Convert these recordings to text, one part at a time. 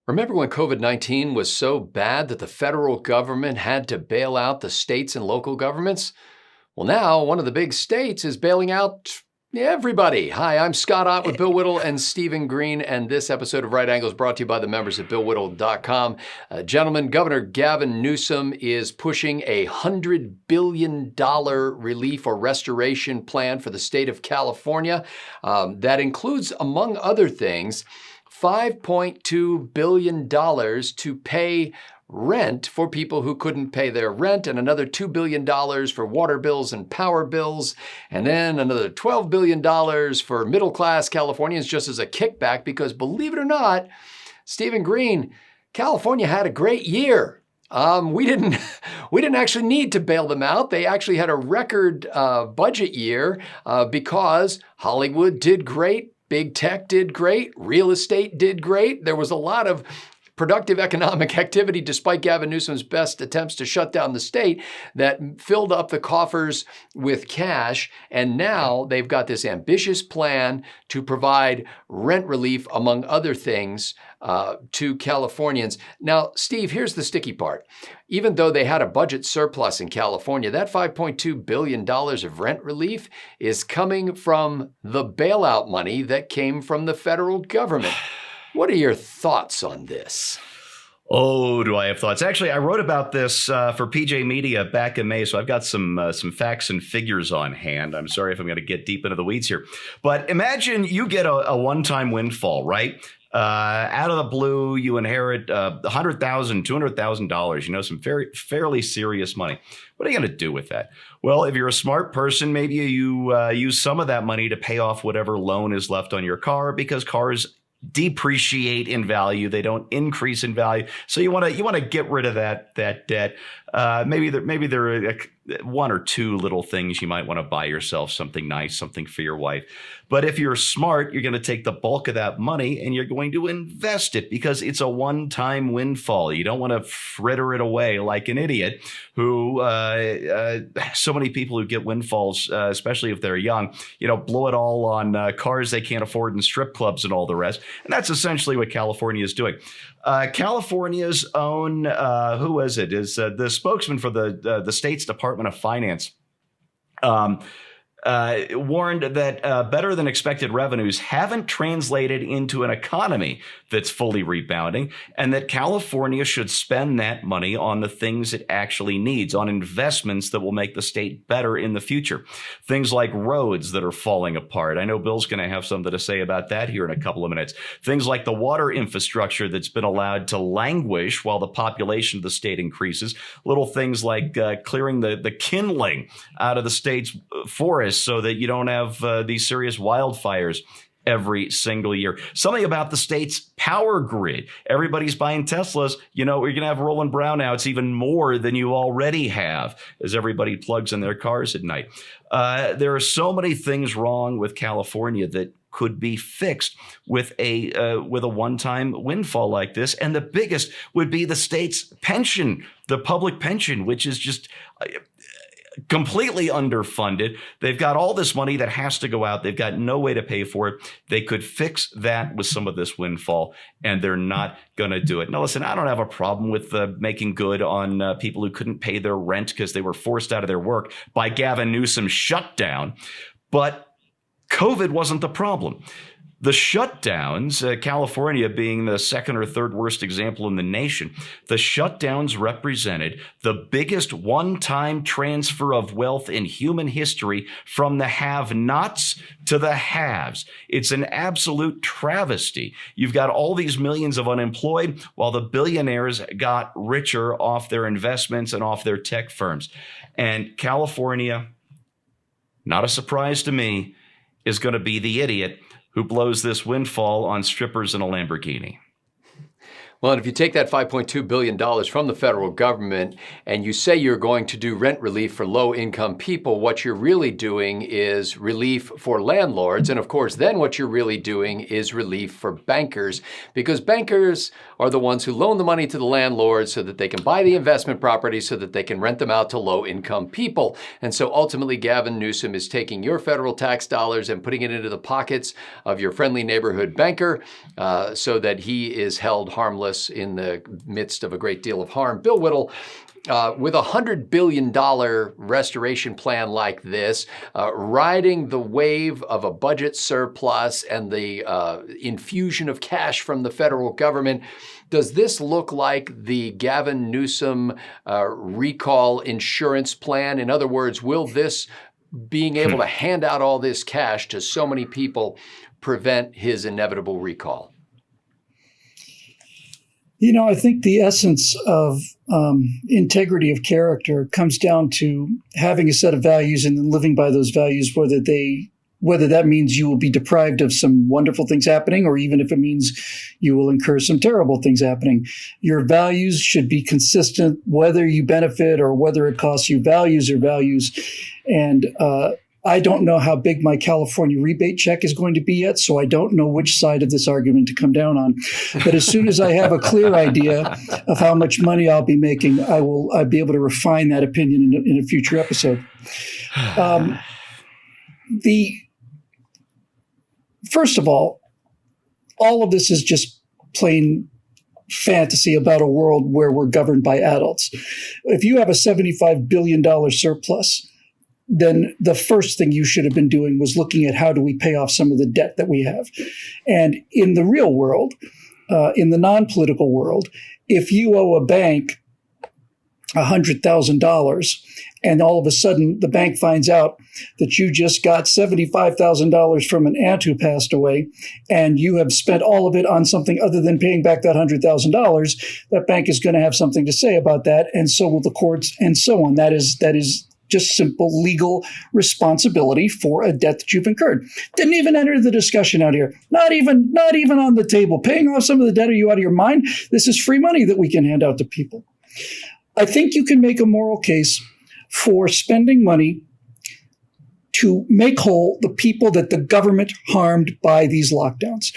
Remember when COVID-19 was so bad that the federal government had to bail out the states and local governments? Well, now one of the big states is bailing out everybody. Hi, I'm Scott Ott with Bill Whittle and Stephen Green, and this episode of Right Angles brought to you by the members at BillWhittle.com. Gentlemen, Governor Gavin Newsom is pushing a $100 billion relief or restoration plan for the state of California. That includes, among other things, $5.2 billion to pay rent for people who couldn't pay their rent, and another $2 billion for water bills and power bills, and then another $12 billion for middle-class Californians just as a kickback, because believe it or not, Stephen Green, California had a great year. We didn't actually need to bail them out. They actually had a record budget year because Hollywood did great. Big tech did great. Real estate did great. There was a lot of productive economic activity, despite Gavin Newsom's best attempts to shut down the state, that filled up the coffers with cash. And now they've got this ambitious plan to provide rent relief, among other things, to Californians. Now, Steve, here's the sticky part. Even though they had a budget surplus in California, that $5.2 billion of rent relief is coming from the bailout money that came from the federal government. What are your thoughts on this? Oh, do I have thoughts? Actually, I wrote about this for PJ Media back in May, so I've got some facts and figures on hand. I'm sorry if I'm going to get deep into the weeds here. But imagine you get a one-time windfall, right? Out of the blue, you inherit $100,000, $200,000, some fairly serious money. What are you going to do with that? Well, if you're a smart person, maybe you use some of that money to pay off whatever loan is left on your car, because cars depreciate in value. They don't increase in value. So you want to get rid of that debt. Maybe there are one or two little things you might want to buy yourself, something nice, something for your wife. But if you're smart, you're going to take the bulk of that money and you're going to invest it, because it's a one-time windfall. You don't want to fritter it away like an idiot who, so many people who get windfalls, especially if they're young, blow it all on cars they can't afford and strip clubs and all the rest. And that's essentially what California is doing. California's own, who is it? Is the spokesman for the state's Department of Finance warned that better than expected revenues haven't translated into an economy that's fully rebounding, and that California should spend that money on the things it actually needs, on investments that will make the state better in the future. Things like roads that are falling apart. I know Bill's going to have something to say about that here in a couple of minutes. Things like the water infrastructure that's been allowed to languish while the population of the state increases. Little things like clearing the kindling out of the state's forests so that you don't have these serious wildfires every single year. Something about the state's power grid. Everybody's buying Teslas. You're going to have rolling brownouts even more than you already have as everybody plugs in their cars at night. There are so many things wrong with California that could be fixed with a one-time windfall like this. And the biggest would be the state's pension, the public pension, which is just completely underfunded. They've got all this money that has to go out. They've got no way to pay for it. They could fix that with some of this windfall, and they're not going to do it. Now, listen, I don't have a problem with making good on people who couldn't pay their rent because they were forced out of their work by Gavin Newsom's shutdown. But COVID wasn't the problem. The shutdowns, California being the second or third worst example in the nation, the shutdowns represented the biggest one-time transfer of wealth in human history from the have-nots to the haves. It's an absolute travesty. You've got all these millions of unemployed while the billionaires got richer off their investments and off their tech firms. And California, not a surprise to me, is going to be the idiot who blows this windfall on strippers in a Lamborghini. Well, and if you take that $5.2 billion from the federal government and you say you're going to do rent relief for low-income people, what you're really doing is relief for landlords. And of course, then what you're really doing is relief for bankers, because bankers are the ones who loan the money to the landlords so that they can buy the investment properties so that they can rent them out to low-income people. And so ultimately, Gavin Newsom is taking your federal tax dollars and putting it into the pockets of your friendly neighborhood banker so that he is held harmless in the midst of a great deal of harm. Bill Whittle, with a $100 billion restoration plan like this, riding the wave of a budget surplus and the infusion of cash from the federal government, does this look like the Gavin Newsom recall insurance plan? In other words, will this being able to hand out all this cash to so many people prevent his inevitable recall? I think the essence of integrity of character comes down to having a set of values and then living by those values, whether that means you will be deprived of some wonderful things happening, or even if it means you will incur some terrible things happening. Your values should be consistent, whether you benefit or whether it costs you. Values are values. And I don't know how big my California rebate check is going to be yet, so I don't know which side of this argument to come down on. But as soon as I have a clear idea of how much money I'll be making, I'll be able to refine that opinion in a future episode. First of all of this is just plain fantasy about a world where we're governed by adults. If you have a $75 billion surplus, then the first thing you should have been doing was looking at how do we pay off some of the debt that we have. And in the real world, in the non-political world, if you owe a bank $100,000 and all of a sudden the bank finds out that you just got $75,000 from an aunt who passed away and you have spent all of it on something other than paying back that $100,000, that bank is going to have something to say about that, and so will the courts, and so on. That is just simple legal responsibility for a debt that you've incurred. Didn't even enter the discussion out here. Not even on the table. Paying off some of the debt, are you out of your mind? This is free money that we can hand out to people. I think you can make a moral case for spending money to make whole the people that the government harmed by these lockdowns.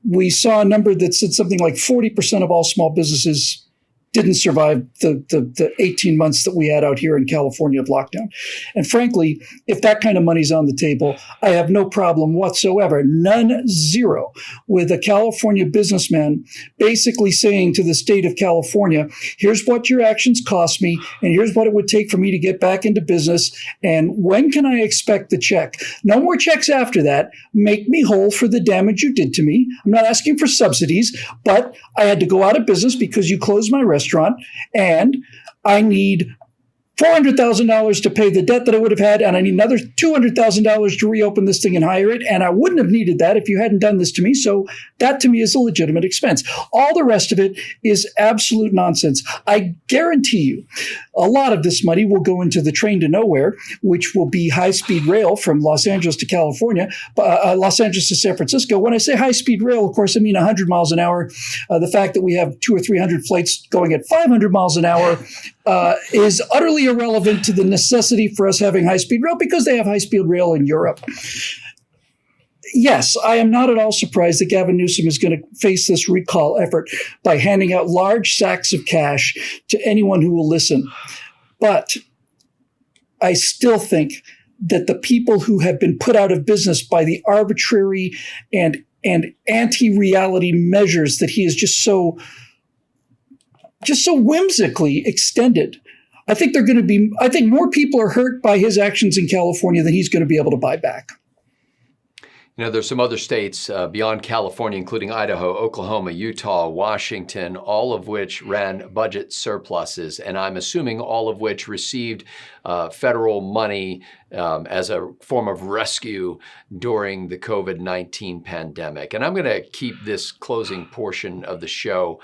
We saw a number that said something like 40% of all small businesses didn't survive the 18 months that we had out here in California of lockdown. And frankly, if that kind of money's on the table, I have no problem whatsoever, none, zero, with a California businessman basically saying to the state of California, here's what your actions cost me, and here's what it would take for me to get back into business, and when can I expect the check? No more checks after that. Make me whole for the damage you did to me. I'm not asking for subsidies, but I had to go out of business because you closed my restaurant, and I need $400,000 to pay the debt that I would have had, and I need another $200,000 to reopen this thing and hire it, and I wouldn't have needed that if you hadn't done this to me, so that to me is a legitimate expense. All the rest of it is absolute nonsense. I guarantee you a lot of this money will go into the train to nowhere, which will be high-speed rail from Los Angeles to California, Los Angeles to San Francisco. When I say high-speed rail, of course, I mean 100 miles an hour. The fact that we have 200 or 300 flights going at 500 miles an hour is utterly irrelevant to the necessity for us having high-speed rail because they have high-speed rail in Europe. Yes, I am not at all surprised that Gavin Newsom is going to face this recall effort by handing out large sacks of cash to anyone who will listen. But I still think that the people who have been put out of business by the arbitrary and anti-reality measures that he is just so whimsically extended, I think more people are hurt by his actions in California than he's going to be able to buy back. There's some other states beyond California, including Idaho, Oklahoma, Utah, Washington, all of which ran budget surpluses, and I'm assuming all of which received federal money as a form of rescue during the COVID-19 pandemic. And I'm going to keep this closing portion of the show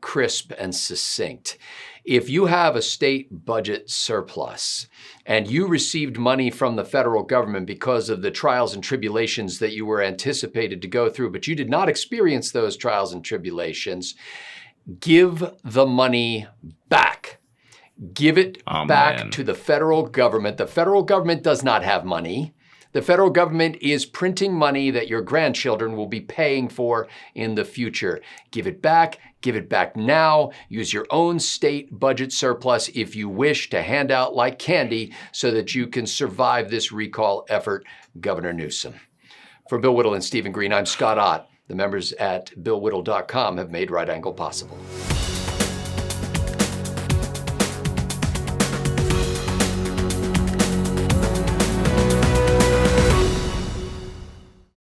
crisp and succinct. If you have a state budget surplus and you received money from the federal government because of the trials and tribulations that you were anticipated to go through, but you did not experience those trials and tribulations, give the money back. Give it back to the federal government. The federal government does not have money. The federal government is printing money that your grandchildren will be paying for in the future. Give it back. Give it back now. Use your own state budget surplus if you wish to hand out like candy so that you can survive this recall effort, Governor Newsom. For Bill Whittle and Stephen Green, I'm Scott Ott. The members at BillWhittle.com have made Right Angle possible.